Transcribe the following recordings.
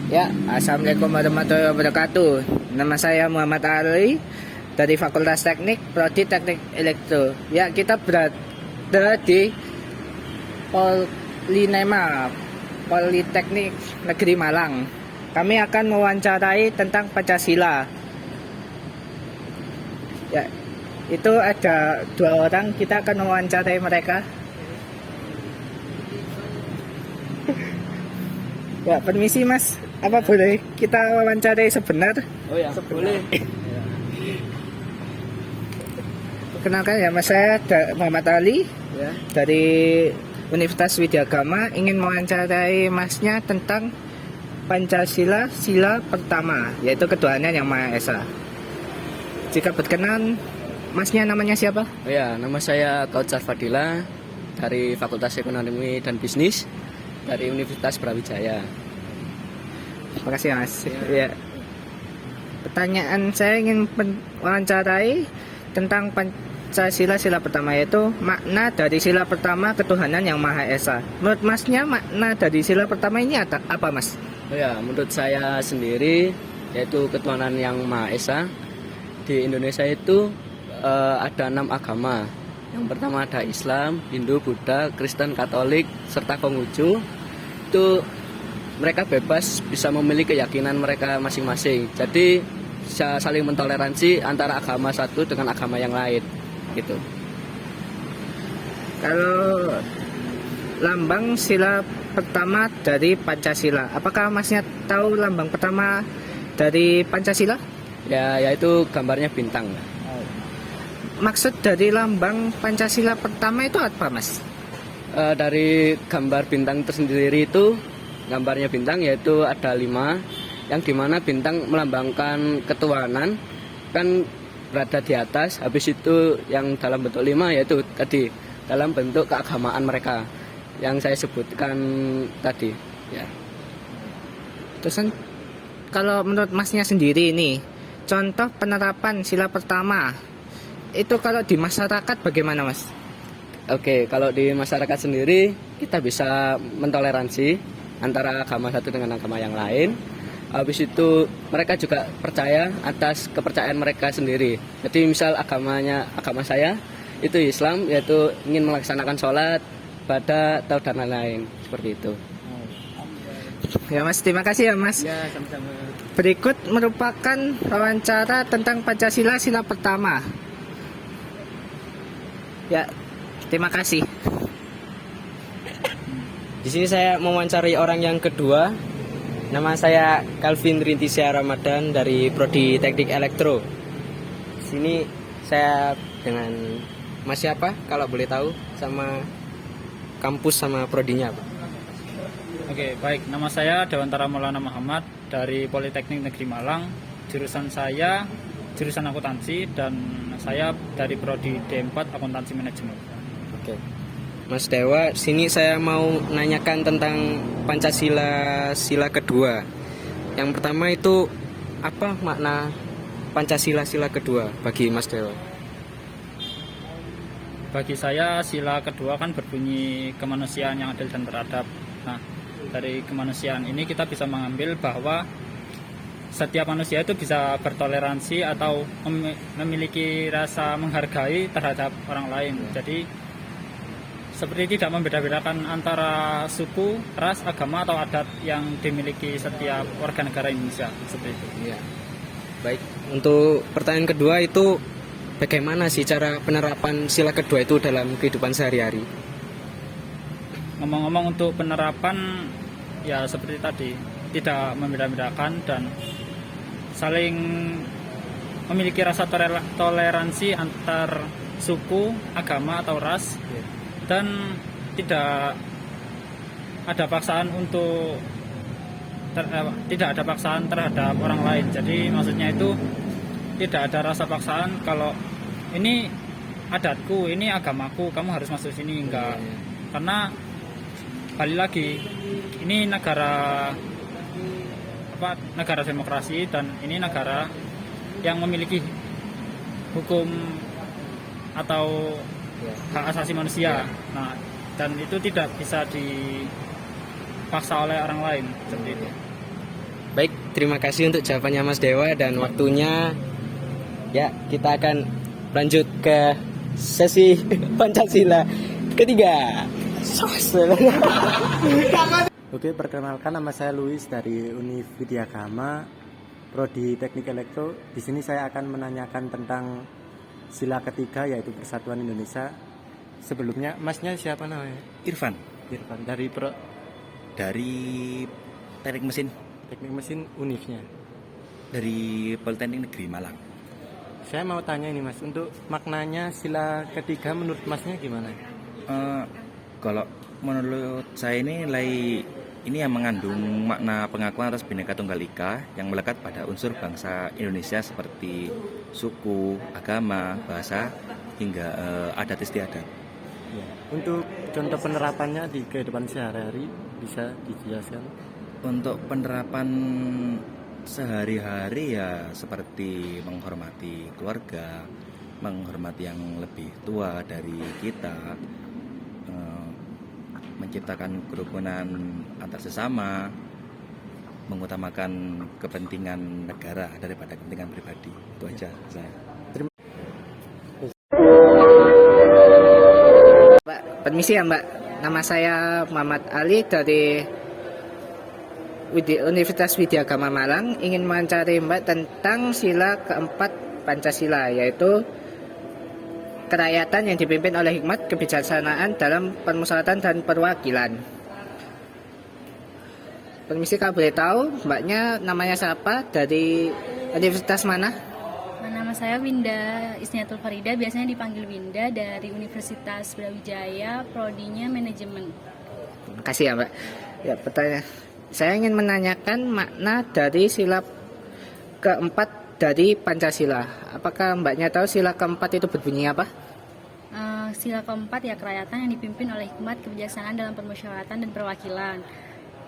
Ya, Assalamualaikum warahmatullahi wabarakatuh. Nama saya Muhammad Ali dari Fakultas Teknik, Prodi Teknik Elektro. Ya, kita berada di Polinema, Politeknik Negeri Malang. Kami akan mewawancarai tentang Pancasila. Ya, itu ada dua orang, kita akan mewawancarai mereka. Ya, permisi Mas, apa boleh kita wawancarai sebentar? Oh ya, boleh. Perkenalkan ya Mas, saya Muhammad Ali Ya. dari Universitas Widyagama, ingin mewawancarai Masnya tentang Pancasila, sila pertama, yaitu ketuhanan yang Maha Esa. Jika berkenan, Masnya namanya siapa? Oh ya, nama saya Kautsar Fadila dari Fakultas Ekonomi dan Bisnis dari Universitas Brawijaya. Terima kasih Mas. Ya. Pertanyaan saya ingin mewawancarai tentang Pancasila sila pertama, yaitu makna dari sila pertama ketuhanan yang Maha Esa. Menurut Masnya makna dari sila pertama ini apa Mas? Oh ya, menurut saya sendiri yaitu ketuhanan yang Maha Esa. Di Indonesia itu ada 6 agama. Yang pertama ada Islam, Hindu, Buddha, Kristen, Katolik, serta Konghucu. Itu mereka bebas bisa memilih keyakinan mereka masing-masing. Jadi bisa saling mentoleransi antara agama satu dengan agama yang lain gitu. Kalau lambang sila pertama dari Pancasila, apakah Masnya tahu lambang pertama dari Pancasila? Ya, yaitu gambarnya bintang. Maksud dari lambang Pancasila pertama itu apa Mas? Dari gambar bintang tersendiri itu, gambarnya bintang yaitu ada 5, yang dimana bintang melambangkan ketuhanan kan berada di atas. Habis itu yang dalam bentuk 5 yaitu tadi dalam bentuk keagamaan mereka yang saya sebutkan tadi. Ya. Terus kan, kalau menurut Masnya sendiri nih, contoh penerapan sila pertama itu kalau di masyarakat bagaimana Mas? Oke, kalau di masyarakat sendiri kita bisa mentoleransi antara agama satu dengan agama yang lain. Habis itu mereka juga percaya atas kepercayaan mereka sendiri. Jadi misal agama saya itu Islam, yaitu ingin melaksanakan sholat, ibadah atau dan lain-lain seperti itu. Ya Mas, terima kasih ya Mas. Ya, sama-sama. Berikut merupakan wawancara tentang Pancasila sila pertama. Ya, terima kasih. Di sini saya mewawancarai orang yang kedua. Nama saya Calvin Rintisya Ramadan dari Prodi Teknik Elektro. Sini saya dengan Mas siapa kalau boleh tahu, sama kampus sama prodinya apa? Oke, baik. Nama saya Dewantara Maulana Muhammad dari Politeknik Negeri Malang. Jurusan saya jurusan akuntansi dan saya dari Prodi D4 Akuntansi Manajemen. Oke. Mas Dewa, sini saya mau nanyakan tentang Pancasila sila kedua. Yang pertama itu apa makna Pancasila sila kedua bagi Mas Dewa? Bagi saya sila kedua kan berbunyi kemanusiaan yang adil dan beradab. Nah, dari kemanusiaan ini kita bisa mengambil bahwa setiap manusia itu bisa bertoleransi atau memiliki rasa menghargai terhadap orang lain. Jadi seperti tidak membeda-bedakan antara suku, ras, agama atau adat yang dimiliki setiap warga negara Indonesia, seperti itu. Ya. Baik, untuk pertanyaan kedua itu bagaimana sih cara penerapan sila kedua itu dalam kehidupan sehari-hari? Ngomong-ngomong untuk penerapan, ya seperti tadi, tidak membeda-bedakan dan saling memiliki rasa toleransi antar suku, agama atau ras, dan tidak ada paksaan tidak ada paksaan terhadap orang lain. Jadi maksudnya itu tidak ada rasa paksaan kalau ini adatku, ini agamaku, kamu harus masuk sini, enggak. Karena balik lagi, ini negara demokrasi dan ini negara yang memiliki hukum atau hak asasi manusia. Nah, dan itu tidak bisa dipaksa oleh orang lain seperti itu. Baik, terima kasih untuk jawabannya Mas Dewa dan waktunya. Ya, kita akan lanjut ke sesi Pancasila ketiga. Oke, perkenalkan nama saya Luis dari Univ Widyagama, Prodi Teknik Elektro. Di sini saya akan menanyakan tentang sila ketiga yaitu Persatuan Indonesia. Sebelumnya, masnya siapa namanya? Irfan Irfan dari teknik mesin Teknik Mesin Univnya. dari Politeknik Negeri Malang. Saya mau tanya ini Mas, untuk maknanya sila ketiga menurut Masnya gimana? Kalau menurut saya ini yang mengandung makna pengakuan atas Bhinneka Tunggal Ika yang melekat pada unsur bangsa Indonesia seperti suku, agama, bahasa hingga adat istiadat. Ya. Untuk contoh penerapannya di kehidupan sehari-hari bisa dijelaskan? Untuk penerapan sehari-hari ya seperti menghormati keluarga, menghormati yang lebih tua dari kita, menciptakan kerukunan antar sesama, mengutamakan kepentingan negara daripada kepentingan pribadi. Itu aja saya. Mbak, permisi ya Mbak. Nama saya Muhammad Ali dari Universitas Widyagama Malang. Ingin mewawancari Mbak tentang sila keempat Pancasila, yaitu kerakyatan yang dipimpin oleh hikmat kebijaksanaan dalam permusyawaratan dan perwakilan. Permisi, kalau boleh tahu Mbaknya namanya siapa, dari universitas mana? Nama saya Winda Isniatul Farida, biasanya dipanggil Winda, dari Universitas Brawijaya, prodinya manajemen. Terima kasih ya Mbak. Ya, pertanyaan saya ingin menanyakan makna dari sila keempat dari Pancasila. Apakah Mbaknya tahu sila keempat itu berbunyi apa? Sila keempat ya kerakyatan yang dipimpin oleh hikmat kebijaksanaan dalam permusyawaratan dan perwakilan.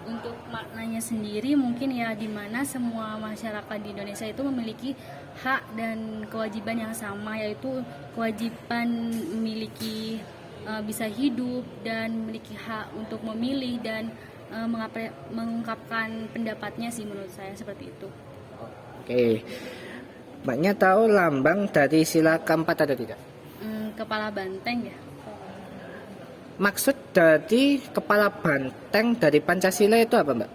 Untuk maknanya sendiri mungkin ya di mana semua masyarakat di Indonesia itu memiliki hak dan kewajiban yang sama, yaitu kewajiban memiliki bisa hidup dan memiliki hak untuk memilih dan mengungkapkan pendapatnya sih, menurut saya seperti itu. Oke. Mbaknya tahu lambang dari sila keempat atau tidak? Kepala banteng ya. Maksud dari kepala banteng dari Pancasila itu apa Mbak?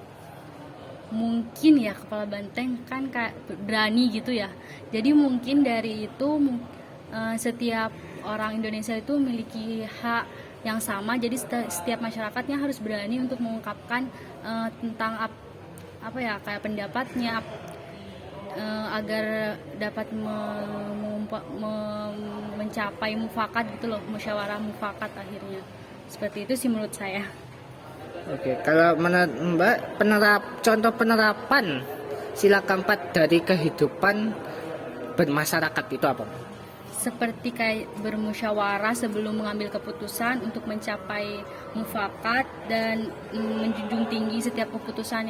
Mungkin ya kepala banteng kan kayak berani gitu ya. Jadi mungkin dari itu setiap orang Indonesia itu memiliki hak yang sama. Jadi setiap masyarakatnya harus berani untuk mengungkapkan tentang apa ya kayak pendapatnya agar dapat mencapai mufakat gitu loh, musyawarah mufakat akhirnya. Seperti itu sih menurut saya. Oke, kalau menurut Mbak, contoh penerapan sila keempat dari kehidupan bermasyarakat itu apa? Seperti kayak bermusyawarah sebelum mengambil keputusan untuk mencapai mufakat dan menjunjung tinggi setiap keputusan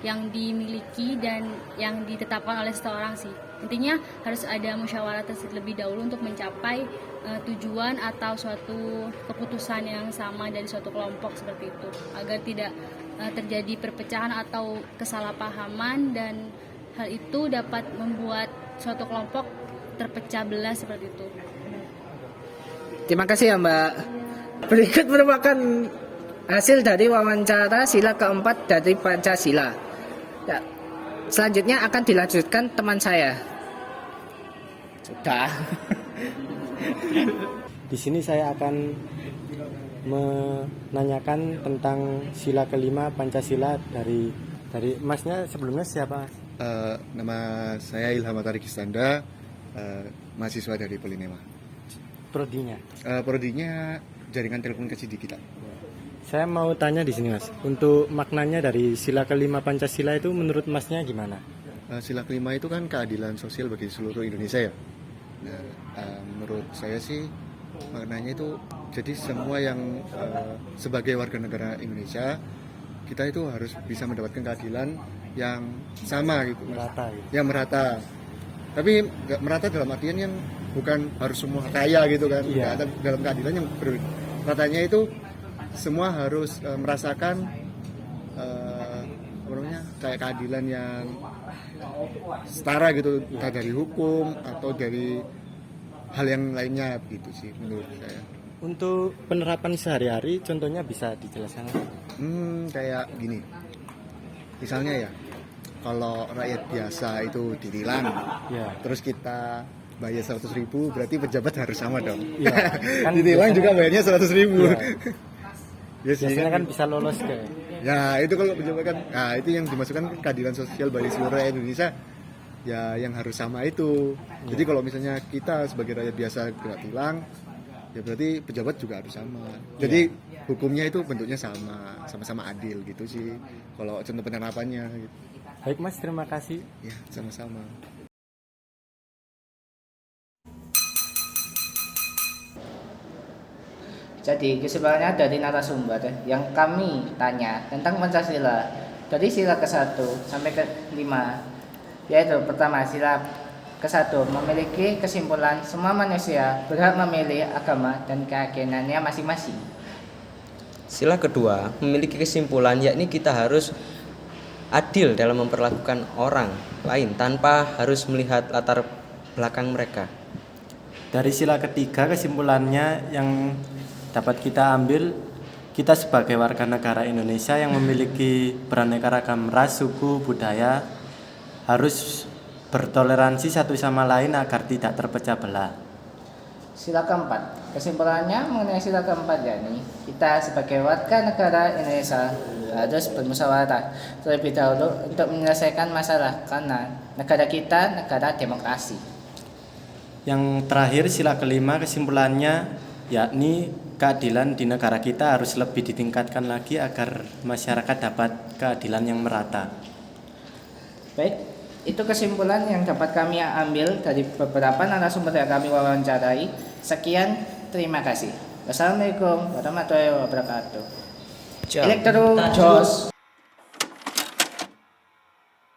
yang dimiliki dan yang ditetapkan oleh seseorang sih. Intinya harus ada musyawarah terlebih dahulu untuk mencapai tujuan atau suatu keputusan yang sama dari suatu kelompok seperti itu, agar tidak terjadi perpecahan atau kesalahpahaman dan hal itu dapat membuat suatu kelompok terpecah belah seperti itu. Terima kasih ya Mbak. Berikut merupakan hasil dari wawancara sila keempat dari Pancasila. Ya, selanjutnya akan dilanjutkan teman saya. Sudah. Di sini saya akan menanyakan tentang sila kelima Pancasila dari Masnya sebelumnya siapa? Nama saya Ilham Atari Gisanda, mahasiswa dari Polinema. Prodinya? Prodinya Jaringan Telekomunikasi Digital. Saya mau tanya di sini Mas, untuk maknanya dari sila kelima Pancasila itu menurut Masnya gimana? Sila kelima itu kan keadilan sosial bagi seluruh Indonesia ya. Nah, menurut saya sih maknanya itu jadi semua yang sebagai warga negara Indonesia kita itu harus bisa mendapatkan keadilan yang sama gitu, Merata gitu. yang merata. Tapi nggak merata dalam artian yang bukan harus semua kaya gitu kan. Iya. Dalam keadilan yang meratanya itu semua harus merasakan kayak keadilan yang setara gitu, entah dari hukum atau dari hal yang lainnya begitu sih menurut saya. Untuk penerapan sehari-hari contohnya bisa dijelaskan? Kayak gini, misalnya ya, kalau rakyat biasa itu ditilang, Ya. terus kita bayar 100.000, berarti pejabat harus sama dong. Iya, kan Ditilang biasanya- juga bayarnya 100.000. Iya. Ya sih, Biasanya kan bisa lolos kayak. ya itu kalau pejabat kan, nah itu yang dimasukkan keadilan sosial bagi seluruh rakyat Indonesia, ya yang harus sama itu. Jadi kalau misalnya kita sebagai rakyat biasa kena tilang, ya berarti pejabat juga harus sama. Jadi hukumnya itu bentuknya sama-sama adil gitu sih. Kalau contoh penerapannya gitu. Baik Mas, terima kasih. Ya, sama-sama. Jadi kesimpulannya dari narasumber yang kami tanya tentang Pancasila dari sila ke-1 sampai ke-5, yaitu pertama sila ke-1 memiliki kesimpulan semua manusia berhak memilih agama dan keyakinannya masing-masing. Sila kedua memiliki kesimpulan yakni kita harus adil dalam memperlakukan orang lain tanpa harus melihat latar belakang mereka. Dari sila ketiga kesimpulannya yang dapat kita ambil, kita sebagai warga negara Indonesia yang memiliki beraneka ragam ras, suku, budaya harus bertoleransi satu sama lain agar tidak terpecah belah. Sila keempat, kesimpulannya mengenai sila keempat yakni kita sebagai warga negara Indonesia harus bermusyawarah terlebih dahulu untuk menyelesaikan masalah karena negara kita negara demokrasi. Yang terakhir sila kelima kesimpulannya yakni keadilan di negara kita harus lebih ditingkatkan lagi agar masyarakat dapat keadilan yang merata. Baik, itu kesimpulan yang dapat kami ambil dari beberapa narasumber yang kami wawancarai. Sekian, terima kasih. Wassalamualaikum warahmatullahi wabarakatuh. Elektro Jos.